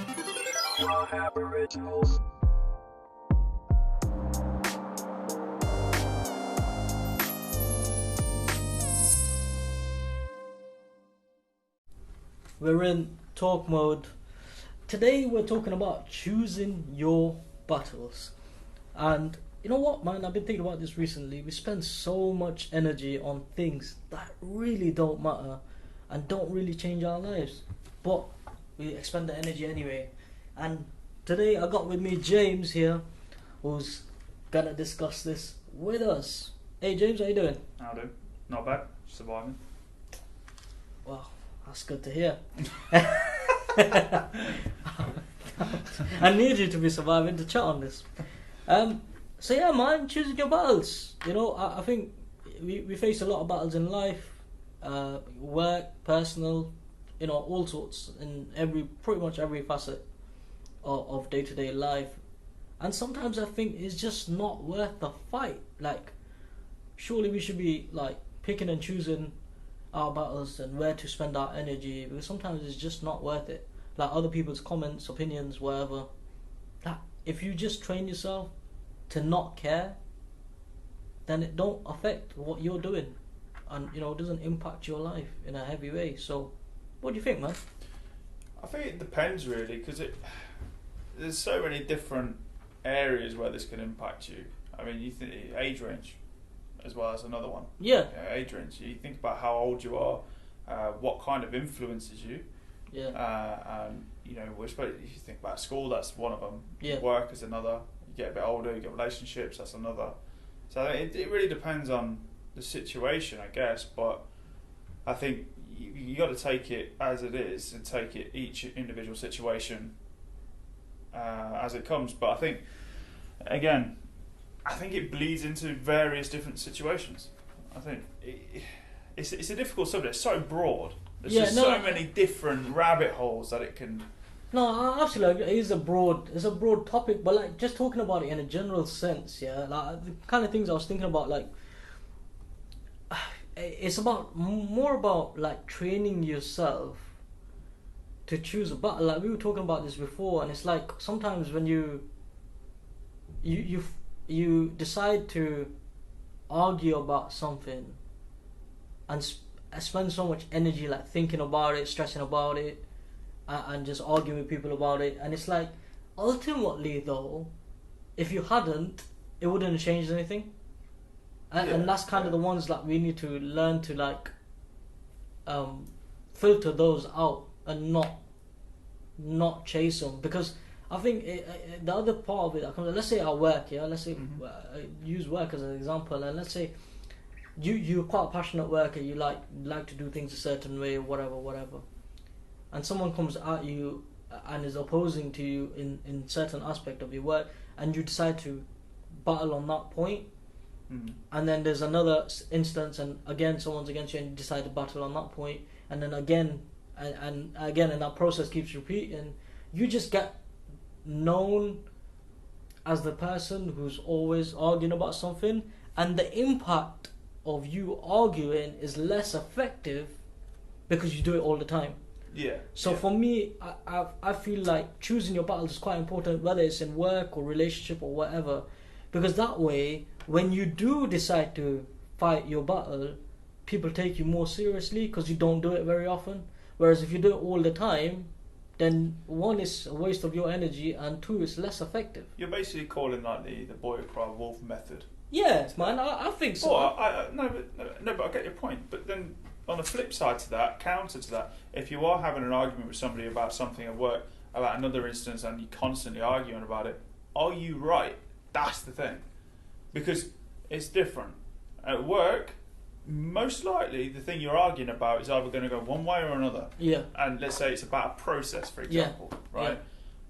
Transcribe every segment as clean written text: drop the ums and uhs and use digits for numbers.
Aboriginals. We're in talk mode. Today we're talking about choosing your battles. And you know what, man, I've been thinking about this recently. We spend so much energy on things that really don't matter and don't really change our lives. But we expend the energy anyway. And today I got with me James here, who's gonna discuss this with us. Hey James, how you doing? How do? Not bad. Surviving. Well, that's good to hear. I need you to be surviving to chat on this. So yeah, man, choosing your battles. You know, I think we face a lot of battles in life, work, personal, you know, all sorts, in pretty much every facet of day-to-day life. And sometimes I think it's just not worth the fight. Like, surely we should be like picking and choosing our battles and where to spend our energy, because sometimes it's just not worth it. Like other people's comments, opinions, whatever. That if you just train yourself to not care, then it don't affect what you're doing, and you know, it doesn't impact your life in a heavy way. So, what do you think, man? I think it depends really, because there's so many different areas where this can impact you. I mean, you think age range as well as another one. Yeah. Age range. You think about how old you are, what kind of influences you. Yeah. And you know, if you think about school, that's one of them. Yeah. Work is another. You get a bit older, you get relationships, that's another. So it really depends on the situation, I guess. But I think you got to take it as it is and take it each individual situation as it comes. But I think, again, it bleeds into various different situations. I think it's a difficult subject. It's so broad. There's so many different rabbit holes that it can. No, absolutely. It's a broad topic, but like just talking about it in a general sense, yeah. Like the kind of things I was thinking about, like it's more about like training yourself to choose a battle. Like we were talking about this before, and it's like sometimes when you decide to argue about something and spend so much energy like thinking about it, stressing about it, and just arguing with people about it, and it's like ultimately though, if you hadn't, it wouldn't have changed anything. And that's kind of the ones that we need to learn to like filter those out and not chase them, because I think the other part of it that comes, let's say at work, yeah, let's say use work as an example, and let's say you're quite a passionate worker, you like to do things a certain way, whatever, and someone comes at you and is opposing to you in certain aspect of your work, and you decide to battle on that point, and then there's another instance, and again someone's against you, and you decide to battle on that point, and then again and again, and that process keeps repeating. You just get known as the person who's always arguing about something, and the impact of you arguing is less effective because you do it all the time. Yeah. So for me, I feel like choosing your battles is quite important, whether it's in work or relationship or whatever, because that way, when you do decide to fight your battle, people take you more seriously because you don't do it very often. Whereas if you do it all the time, then one is a waste of your energy, and two, it's less effective. You're basically calling like the boy who cried wolf method. Yeah, man, I think so. No, but I get your point. But then on the flip side to that, counter to that, if you are having an argument with somebody about something at work, about another instance, and you're constantly arguing about it, are you right? That's the thing. Because it's different. At work, most likely the thing you're arguing about is either going to go one way or another. Yeah. And let's say it's about a process, for example, right? Yeah.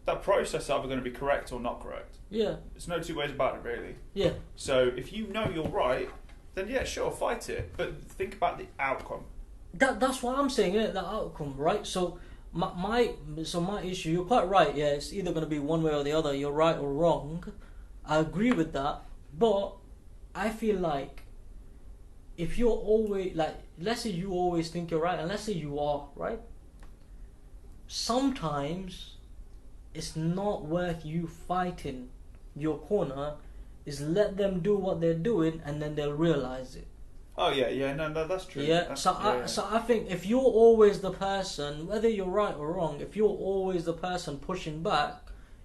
That process is either going to be correct or not correct. Yeah. There's no two ways about it, really. Yeah. So if you know you're right, then yeah, sure, fight it. But think about the outcome. That's what I'm saying, the outcome, right? So my issue, you're quite right, yeah, it's either going to be one way or the other, you're right or wrong. I agree with that, but I feel like if you're always, like, let's say you always think you're right, and let's say you are, right? Sometimes it's not worth you fighting your corner. Is let them do what they're doing, and then they'll realize it. Oh yeah, no, that's true. Yeah. So I think if you're always the person, whether you're right or wrong, if you're always the person pushing back,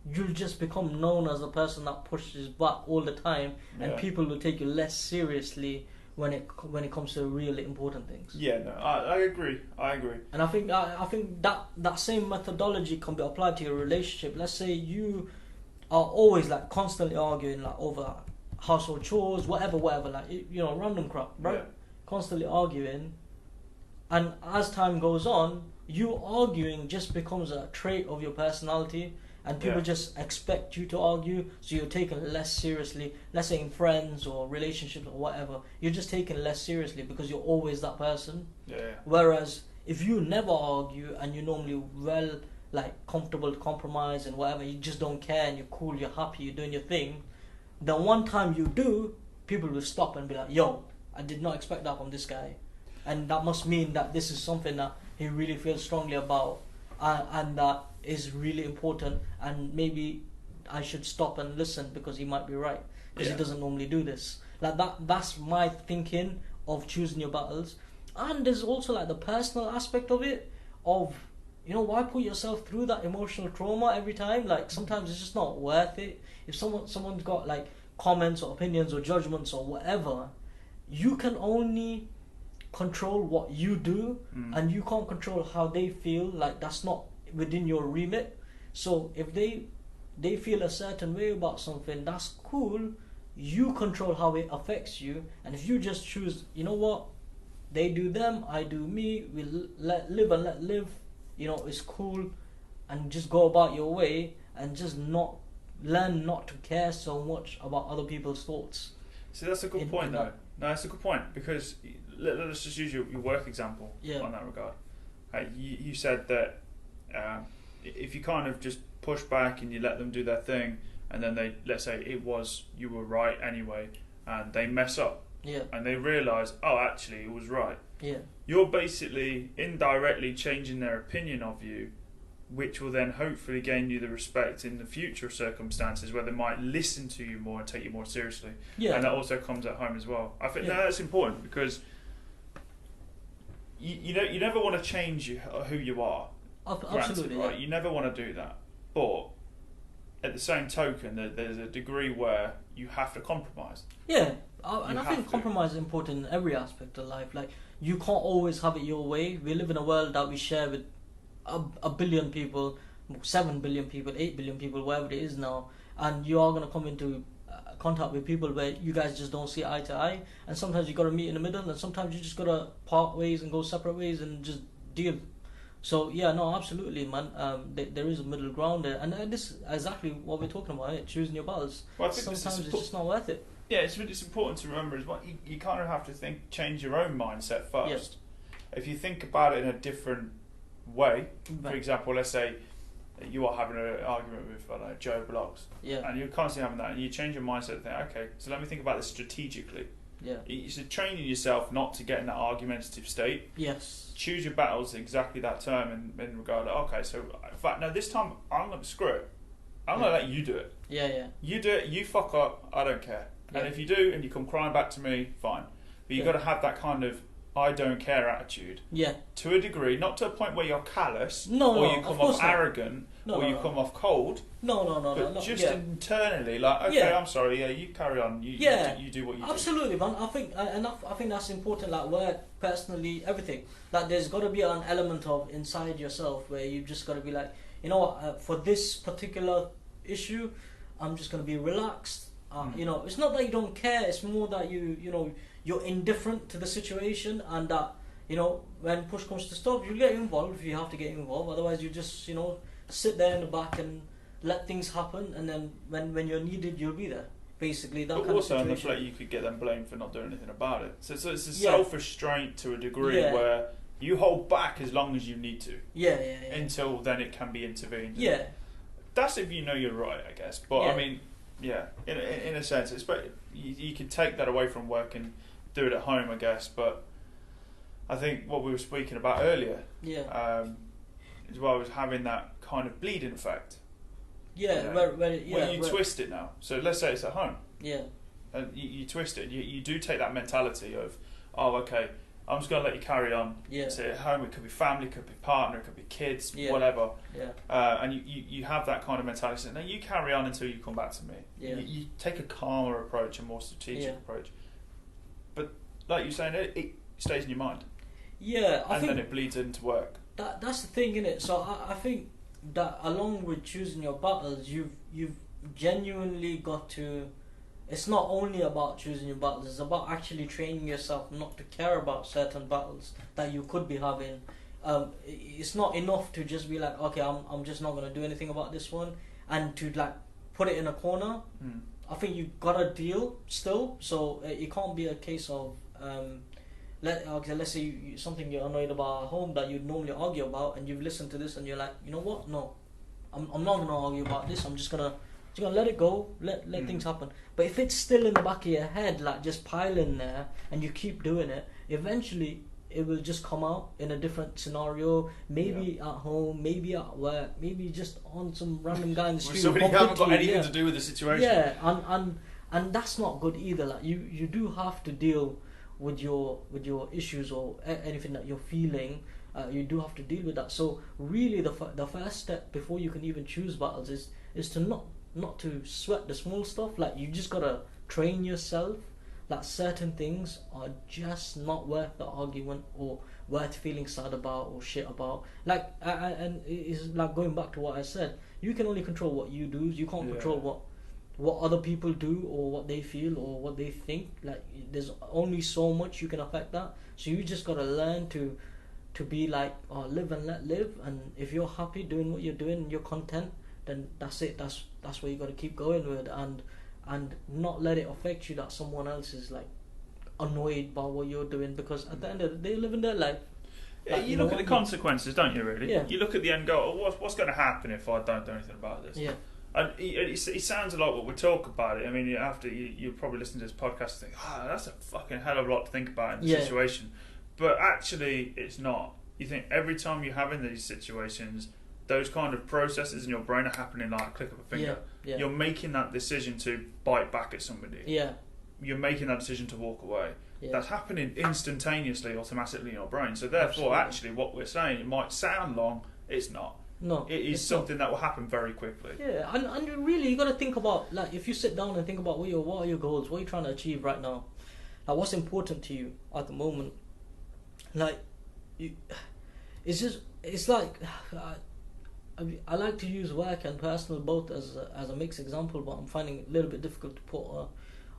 you'll just become known as the person that pushes back all the time, and people will take you less seriously when it comes to really important things. Yeah, no, I agree. And I think that same methodology can be applied to your relationship. Let's say you are always like constantly arguing like over household chores, whatever, like random crap, right? Yeah. Constantly arguing, and as time goes on, you arguing just becomes a trait of your personality, and people just expect you to argue, so you're taken less seriously. Let's say in friends or relationships or whatever, you're just taken less seriously because you're always that person. Yeah. Whereas if you never argue and you're normally comfortable to compromise and whatever, you just don't care and you're cool, you're happy, you're doing your thing, then one time you do, people will stop and be like, yo, I did not expect that from this guy, and that must mean that this is something that he really feels strongly about, and that is really important, and maybe I should stop and listen because he might be right, because he doesn't normally do this. Like that's my thinking of choosing your battles. And there's also like the personal aspect of it, of why put yourself through that emotional trauma every time? Like sometimes it's just not worth it. If someone's got like comments or opinions or judgments or whatever, you can only control what you do, and you can't control how they feel. Like that's not within your remit. So if they feel a certain way about something, that's cool. You control how it affects you, and if you just choose, you know what, they do them, I do me, we let live, it's cool, and just go about your way, and just learn not to care so much about other people's thoughts. So that's a good point, though. No, that's a good point, because let's just use your work example on that regard. You said that if you kind of just push back and you let them do their thing, and then let's say you were right anyway, and they mess up, and they realise, oh, actually, it was right. Yeah. You're basically indirectly changing their opinion of you, which will then hopefully gain you the respect in the future circumstances where they might listen to you more and take you more seriously. Yeah. And that also comes at home as well. I think that's important, because you never want to change who you are. Absolutely. Right? You never want to do that. But at the same token, there's a degree where you have to compromise. Yeah. And I think compromise is important in every aspect of life. Like, you can't always have it your way. We live in a world that we share with a billion people, 7 billion people, 8 billion people, whatever it is now, and you are going to come into contact with people where you guys just don't see eye to eye, and sometimes you got to meet in the middle, and sometimes you just got to part ways and go separate ways and just deal. So yeah, no, absolutely, man. There is a middle ground there, and this is exactly what we're talking about, right? Choosing your battles. Well, I think sometimes it's just not worth it. Yeah, it's important to remember as well. You kind of have to change your own mindset first. Yes. If you think about it in a different way, for example, let's say you are having an argument with Joe Bloggs, and you're constantly having that, and you change your mindset and think, okay, so let me think about this strategically. Yeah. You're training yourself not to get in that argumentative state. Yes. Choose your battles, exactly that term, in regard to, okay, so in fact, no, this time I'm going to screw it. I'm going to let you do it. Yeah. You do it, you fuck up, I don't care. And if you do, and you come crying back to me, fine. But you've got to have that kind of I don't care attitude. Yeah. To a degree, not to a point where you're callous, you come off arrogant, you come off cold. But just internally, like, okay, I'm sorry, you carry on. You do what you do. Absolutely, man. I think that's important. Like work, personally, everything. Like there's got to be an element of inside yourself where you just got to be like, you know what, for this particular issue, I'm just going to be relaxed. It's not that you don't care. It's more that you're indifferent to the situation, and that when push comes to shove, you get involved if you have to get involved. Otherwise, you just sit there in the back and let things happen, and then when you're needed, you'll be there. Basically, that. But kind also of on the flip, you could get them blamed for not doing anything about it. So it's a self-restraint to a degree where you hold back as long as you need to. Yeah. Until then, it can be intervened. Yeah. That's if you know you're right, I guess. But I mean. Yeah, in a sense, you can take that away from work and do it at home, I guess. But I think what we were speaking about earlier, as well, was having that kind of bleeding effect. Yeah, where you twist it now. So let's say it's at home. Yeah. And you twist it. You do take that mentality of, oh, okay, I'm just going to let you carry on. Yeah. Say at home, it could be family, it could be partner, it could be kids, Yeah. whatever. Yeah. And you have that kind of mentality. So now you carry on until you come back to me. Yeah. You take a calmer approach, a more strategic approach. But like you're saying, it stays in your mind. Yeah, I think then it bleeds into work. That's the thing, innit? So I think that along with choosing your battles, you've genuinely got to. It's not only about choosing your battles. It's about actually training yourself not to care about certain battles that you could be having. It's not enough to just be like, okay, I'm just not gonna do anything about this one, and to like put it in a corner. I think you gotta deal still. So it can't be a case of let's say something you're annoyed about at home that you'd normally argue about, and you've listened to this and you're like, you know what? No, I'm not gonna argue about this. I'm just gonna let it go, let things happen. But if it's still in the back of your head, like just piling there, and you keep doing it, eventually it will just come out in a different scenario. Maybe at home, maybe at work, maybe just on some random guy in the street. So you haven't got anything to do with the situation. Yeah, and that's not good either. Like you do have to deal with your issues or anything that you're feeling. You do have to deal with that. So really, the first step before you can even choose battles is to not to sweat the small stuff. Like you just gotta train yourself that certain things are just not worth the argument or worth feeling sad about or shit about. Like and it's like going back to what I said. You can only control what you do. You can't control what other people do or what they feel or what they think. Like there's only so much you can affect that. So you just gotta learn to be like, oh, live and let live. And if you're happy doing what you're doing and you're content, then that's it. That's what you got to keep going with, and not let it affect you that someone else is like annoyed by what you're doing, because at the end of the day, they're living their life. Yeah, like, you look at the consequences, don't you? Really? Yeah. You look at the end goal. What's going to happen if I don't do anything about this? Yeah. And it sounds a lot what we talk about it. I mean, after you probably listen to this podcast and think, that's a fucking hell of a lot to think about in the situation. But actually, it's not. You think every time you're having these situations, those kind of processes in your brain are happening like a click of a finger. Yeah. You're making that decision to bite back at somebody. Yeah. You're making that decision to walk away. Yeah. That's happening instantaneously, automatically in your brain. So therefore, actually, what we're saying, it might sound long, it's not. No, it is something that will happen very quickly. Yeah, and really, you got to think about, like, if you sit down and think about what are your goals, what are you trying to achieve right now, like what's important to you at the moment. Like, it's like I like to use work and personal both as a mixed example, but I'm finding it a little bit difficult to put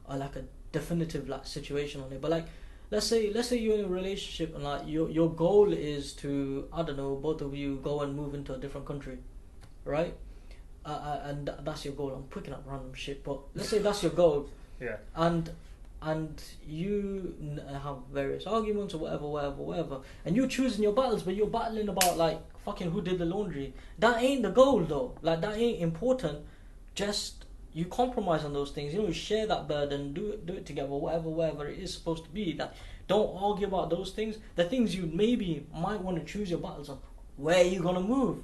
a definitive like situation on it. But like, let's say you're in a relationship and like your goal is to, I don't know, both of you go and move into a different country, right? And that's your goal. I'm picking up random shit, but let's say that's your goal. Yeah. And you have various arguments or whatever, and you're choosing your battles, but you're battling about like fucking who did the laundry. That ain't the goal though. Like that ain't important. Just you compromise on those things. You share that burden, do it together, whatever it is supposed to be. That don't argue about those things. The things you maybe might want to choose your battles on. Where are you gonna move?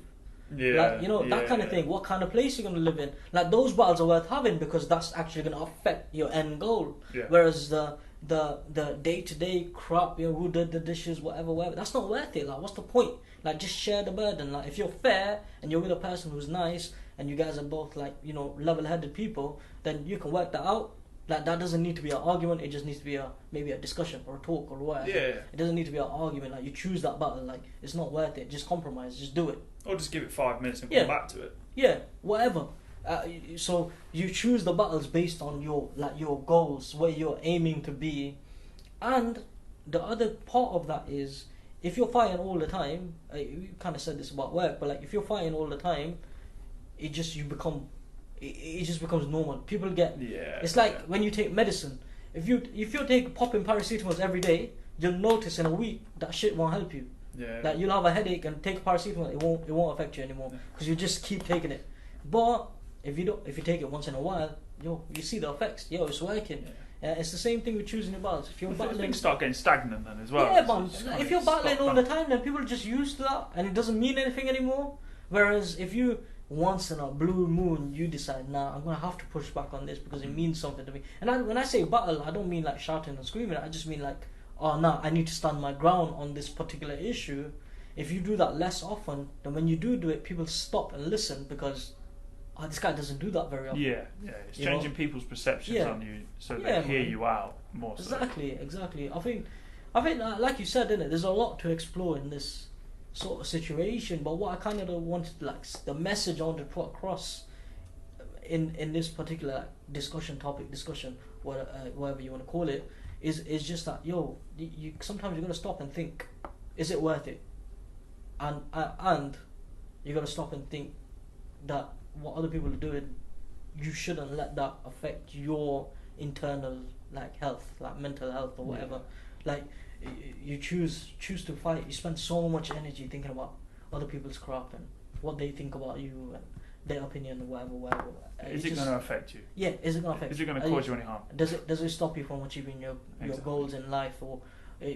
Yeah, like, that kind of thing. What kind of place you're gonna live in? Like those battles are worth having because that's actually gonna affect your end goal. Yeah. Whereas the day-to-day crap, who did the dishes, whatever, that's not worth it. Like, what's the point? Like, just share the burden. Like, if you're fair and you're with a person who's nice and you guys are both like, level-headed people, then you can work that out. Like, that doesn't need to be an argument. It just needs to be maybe a discussion or a talk or whatever. Yeah. It doesn't need to be an argument. Like, you choose that battle. Like, it's not worth it. Just compromise. Just do it. Or just give it 5 minutes and come back to it. Yeah, whatever. So you choose the battles based on your goals, where you're aiming to be, and the other part of that is if you're fighting all the time. You kind of said this about work, but like if you're fighting all the time, it just becomes normal. People get it's like when you take medicine. If you take popping paracetamol every day, you'll notice in a week that shit won't help you. Yeah. That you'll have a headache and take paracetamol, it won't affect you anymore because you just keep taking it. But if you take it once in a while, you see the effects. It's working. Yeah. It's the same thing with choosing your battles. If you're battling, things start getting stagnant then as well. Yeah, but if you're battling all the time, then people are just used to that, and it doesn't mean anything anymore. Whereas if you once in a blue moon you decide, nah, I'm gonna have to push back on this because it means something to me. And when I say battle, I don't mean like shouting and screaming. I just mean like, oh nah, I need to stand my ground on this particular issue. If you do that less often, then when you do it, people stop and listen because this guy doesn't do that very often. Yeah, it's changing people's perceptions on you so they hear you out more. Exactly. I think like you said, innit, there's a lot to explore in this sort of situation. But what I kind of wanted, like the message I wanted to put across in this particular discussion, whatever you want to call it, is just that you sometimes you gotta stop and think, is it worth it? And you gotta stop and think that what other people are doing, you shouldn't let that affect your internal like health, like mental health or whatever. Like you choose to fight. You spend so much energy thinking about other people's crap and what they think about you and their opinion or whatever. Is it going to affect you? Yeah, is it going to affect? Is it going to cause you any harm? Does it stop you from achieving your goals in life or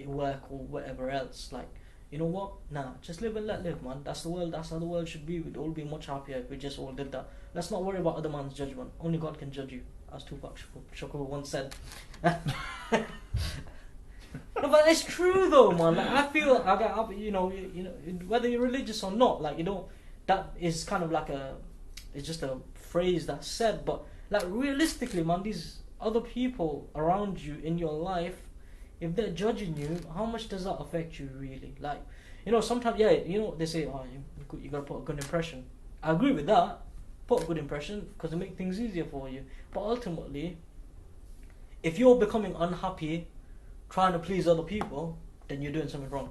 work or whatever else? Like, you know what? Nah, just live and let live, man. That's the world. That's how the world should be. We'd all be much happier if we just all did that. Let's not worry about other man's judgment. Only God can judge you, as Tupac Shakur once said. No, but it's true though, man. Like, I feel you know, whether you're religious or not, like that is kind of like it's just a phrase that's said, but like realistically, man, these other people around you in your life, if they're judging you, how much does that affect you really? Like, sometimes, they say, oh, you gotta put a good impression. I agree with that. Put a good impression because it makes things easier for you. But ultimately, if you're becoming unhappy trying to please other people, then you're doing something wrong.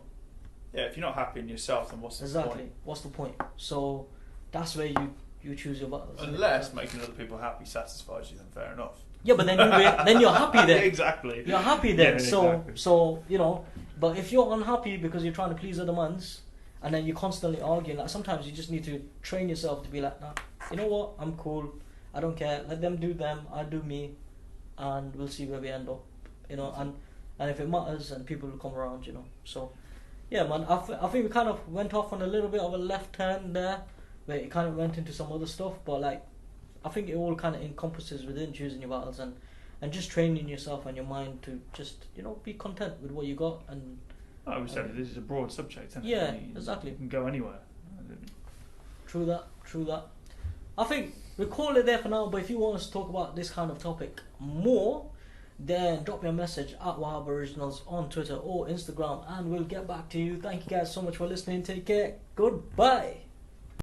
Yeah, if you're not happy in yourself, then what's the point? Exactly. What's the point? So that's where you choose your battles. Unless making other people happy satisfies you, then fair enough. Yeah, but then you're happy then. Exactly. You're happy then. Yeah, exactly. So but if you're unhappy because you're trying to please other mans, and then you're constantly arguing, like sometimes you just need to train yourself to be like, nah, you know what? I'm cool. I don't care. Let them do them. I do me, and we'll see where we end up. And if it matters, and people will come around, So, yeah, man, I think we kind of went off on a little bit of a left turn there, where it kind of went into some other stuff, but like, I think it all kind of encompasses within choosing your battles and just training yourself and your mind to just, be content with what you got. And I would say this is a broad subject, isn't it? Yeah, exactly. You can go anywhere. True that. I think we'll call it there for now, but if you want us to talk about this kind of topic more, then drop me a message at Wahab Originals on Twitter or Instagram and we'll get back to you. Thank you guys so much for listening. Take care. Goodbye.